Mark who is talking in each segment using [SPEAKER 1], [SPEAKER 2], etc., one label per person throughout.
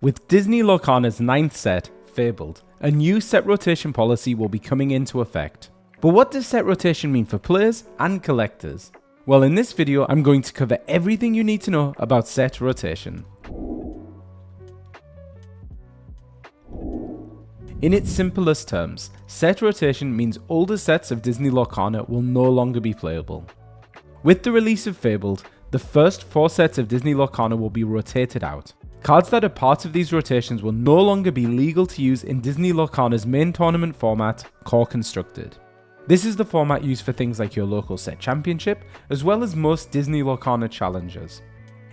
[SPEAKER 1] With Disney Lorcana's 9th set, Fabled, a new set rotation policy will be coming into effect. But what does set rotation mean for players and collectors? Well, in this video, I'm going to cover everything you need to know about set rotation. In its simplest terms, set rotation means older sets of Disney Lorcana will no longer be playable. With the release of Fabled, the first 4 sets of Disney Lorcana will be rotated out. Cards that are part of these rotations will no longer be legal to use in Disney Lorcana's main tournament format, Core Constructed. This is the format used for things like your local set championship, as well as most Disney Lorcana challenges.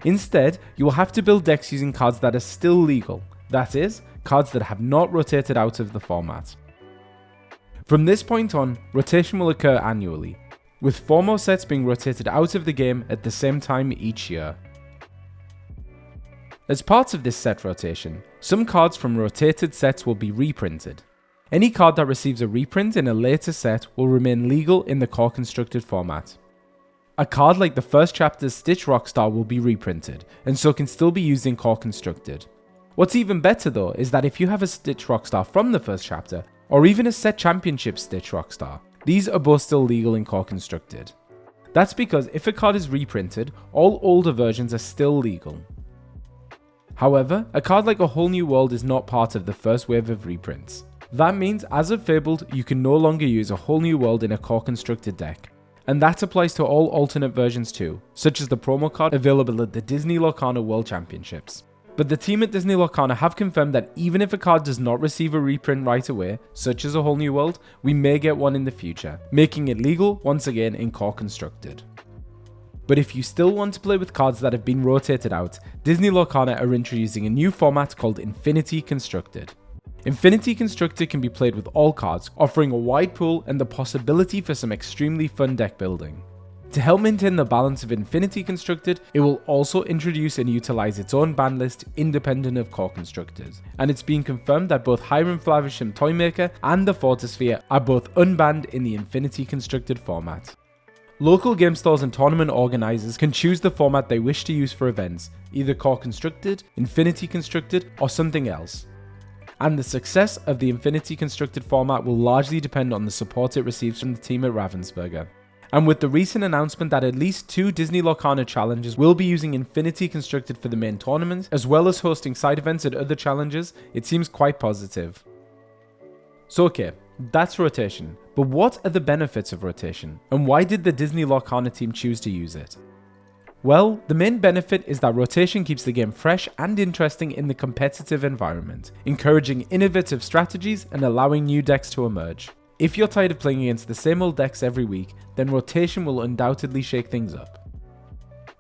[SPEAKER 1] Instead, you will have to build decks using cards that are still legal, that is, cards that have not rotated out of the format. From this point on, rotation will occur annually, with 4 more sets being rotated out of the game at the same time each year. As part of this set rotation, some cards from rotated sets will be reprinted. Any card that receives a reprint in a later set will remain legal in the Core Constructed format. A card like the first chapter's Stitch Rockstar will be reprinted, and so can still be used in Core Constructed. What's even better though is that if you have a Stitch Rockstar from the first chapter, or even a set championship Stitch Rockstar, these are both still legal in Core Constructed. That's because if a card is reprinted, all older versions are still legal. However, a card like A Whole New World is not part of the first wave of reprints. That means as of Fabled, you can no longer use A Whole New World in a Core Constructed deck. And that applies to all alternate versions too, such as the promo card available at the Disney Lorcana World Championships. But the team at Disney Lorcana have confirmed that even if a card does not receive a reprint right away, such as A Whole New World, we may get one in the future, making it legal once again in Core Constructed. But if you still want to play with cards that have been rotated out, Disney Lorcana are introducing a new format called Infinity Constructed. Infinity Constructed can be played with all cards, offering a wide pool and the possibility for some extremely fun deck building. To help maintain the balance of Infinity Constructed, it will also introduce and utilize its own ban list independent of Core Constructed, and it's been confirmed that both Hiram Flavisham Toymaker and the Fortisphere are both unbanned in the Infinity Constructed format. Local game stores and tournament organisers can choose the format they wish to use for events, either Core Constructed, Infinity Constructed, or something else. And the success of the Infinity Constructed format will largely depend on the support it receives from the team at Ravensburger. And with the recent announcement that at least 2 Disney Lorcana challenges will be using Infinity Constructed for the main tournament, as well as hosting side events at other challenges, it seems quite positive. So okay, that's rotation, but what are the benefits of rotation, and why did the Disney Lorcana team choose to use it? Well, the main benefit is that rotation keeps the game fresh and interesting in the competitive environment, encouraging innovative strategies and allowing new decks to emerge. If you're tired of playing against the same old decks every week, then rotation will undoubtedly shake things up.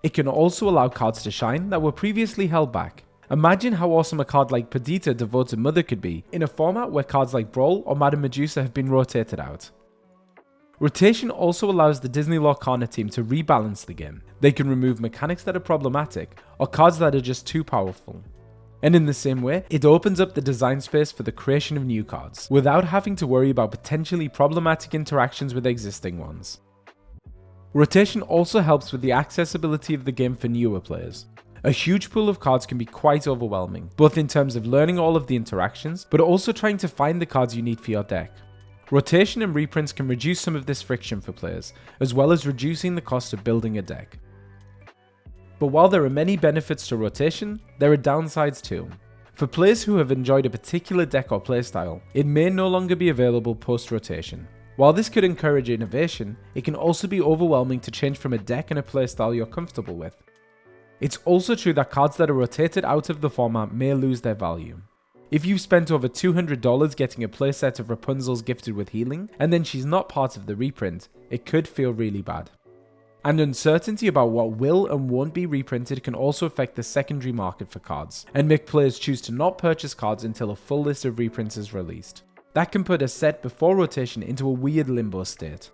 [SPEAKER 1] It can also allow cards to shine that were previously held back. Imagine how awesome a card like Perdita Devoted Mother could be in a format where cards like Brawl or Madame Medusa have been rotated out. Rotation also allows the Disney Lorcana team to rebalance the game. They can remove mechanics that are problematic or cards that are just too powerful. And in the same way, it opens up the design space for the creation of new cards, without having to worry about potentially problematic interactions with existing ones. Rotation also helps with the accessibility of the game for newer players. A huge pool of cards can be quite overwhelming, both in terms of learning all of the interactions, but also trying to find the cards you need for your deck. Rotation and reprints can reduce some of this friction for players, as well as reducing the cost of building a deck. But while there are many benefits to rotation, there are downsides too. For players who have enjoyed a particular deck or playstyle, it may no longer be available post-rotation. While this could encourage innovation, it can also be overwhelming to change from a deck and a playstyle you're comfortable with. It's also true that cards that are rotated out of the format may lose their value. If you've spent over $200 getting a playset of Rapunzel's Gifted with Healing, and then she's not part of the reprint, it could feel really bad. And uncertainty about what will and won't be reprinted can also affect the secondary market for cards, and make players choose to not purchase cards until a full list of reprints is released. That can put a set before rotation into a weird limbo state.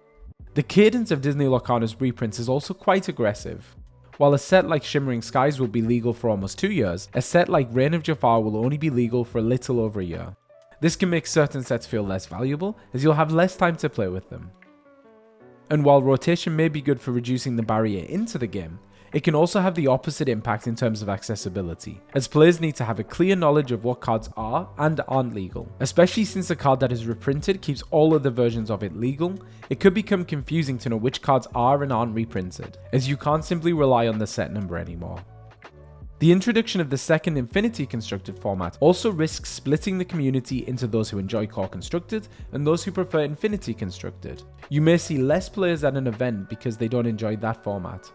[SPEAKER 1] The cadence of Disney Lorcana's reprints is also quite aggressive. While a set like Shimmering Skies will be legal for almost 2 years, a set like Reign of Jafar will only be legal for a little over a year. This can make certain sets feel less valuable, as you'll have less time to play with them. And while rotation may be good for reducing the barrier into the game, It can also have the opposite impact in terms of accessibility, as players need to have a clear knowledge of what cards are and aren't legal. Especially since a card that is reprinted keeps all other versions of it legal, it could become confusing to know which cards are and aren't reprinted, as you can't simply rely on the set number anymore. The introduction of the second Infinity Constructed format also risks splitting the community into those who enjoy Core Constructed and those who prefer Infinity Constructed. You may see less players at an event because they don't enjoy that format.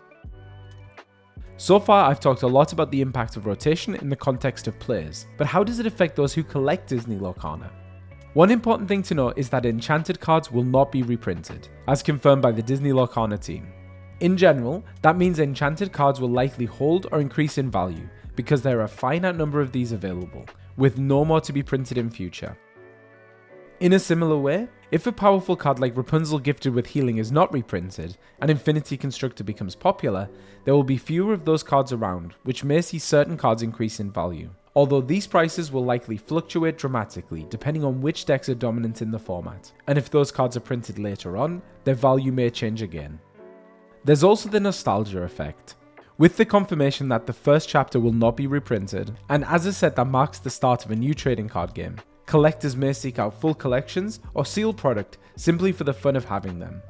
[SPEAKER 1] So far, I've talked a lot about the impact of rotation in the context of players, but how does it affect those who collect Disney Lorcana? One important thing to note is that enchanted cards will not be reprinted, as confirmed by the Disney Lorcana team. In general, that means enchanted cards will likely hold or increase in value, because there are a finite number of these available, with no more to be printed in future. In a similar way, if a powerful card like Rapunzel gifted with healing is not reprinted, and Infinity Constructor becomes popular, there will be fewer of those cards around, which may see certain cards increase in value. Although these prices will likely fluctuate dramatically depending on which decks are dominant in the format, and if those cards are printed later on, their value may change again. There's also the nostalgia effect. With the confirmation that the first chapter will not be reprinted, and as a set that marks the start of a new trading card game, collectors may seek out full collections or sealed product simply for the fun of having them.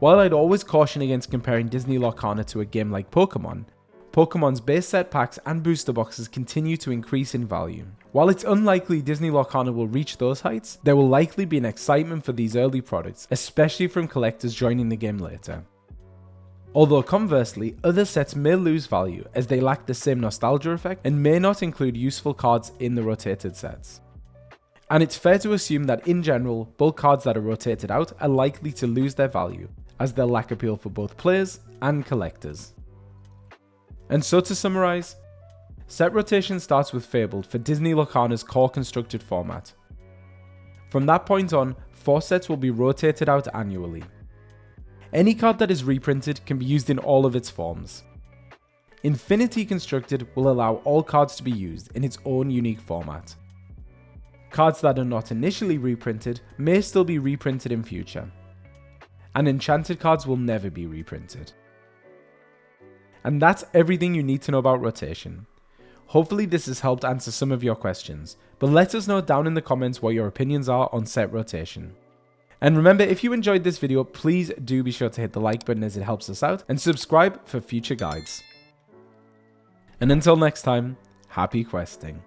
[SPEAKER 1] While I'd always caution against comparing Disney Lorcana to a game like Pokemon, Pokemon's base set packs and booster boxes continue to increase in value. While it's unlikely Disney Lorcana will reach those heights, there will likely be an excitement for these early products, especially from collectors joining the game later. Although conversely, other sets may lose value as they lack the same nostalgia effect and may not include useful cards in the rotated sets. And it's fair to assume that in general, bulk cards that are rotated out are likely to lose their value, as they'll lack appeal for both players and collectors. And so to summarise, set rotation starts with Fabled for Disney Lorcana's Core Constructed format. From that point on, 4 sets will be rotated out annually. Any card that is reprinted can be used in all of its forms. Infinity Constructed will allow all cards to be used in its own unique format. Cards that are not initially reprinted may still be reprinted in future. And enchanted cards will never be reprinted. And that's everything you need to know about rotation. Hopefully this has helped answer some of your questions, but let us know down in the comments what your opinions are on set rotation. And remember, if you enjoyed this video, please do be sure to hit the like button as it helps us out, and subscribe for future guides. And until next time, happy questing.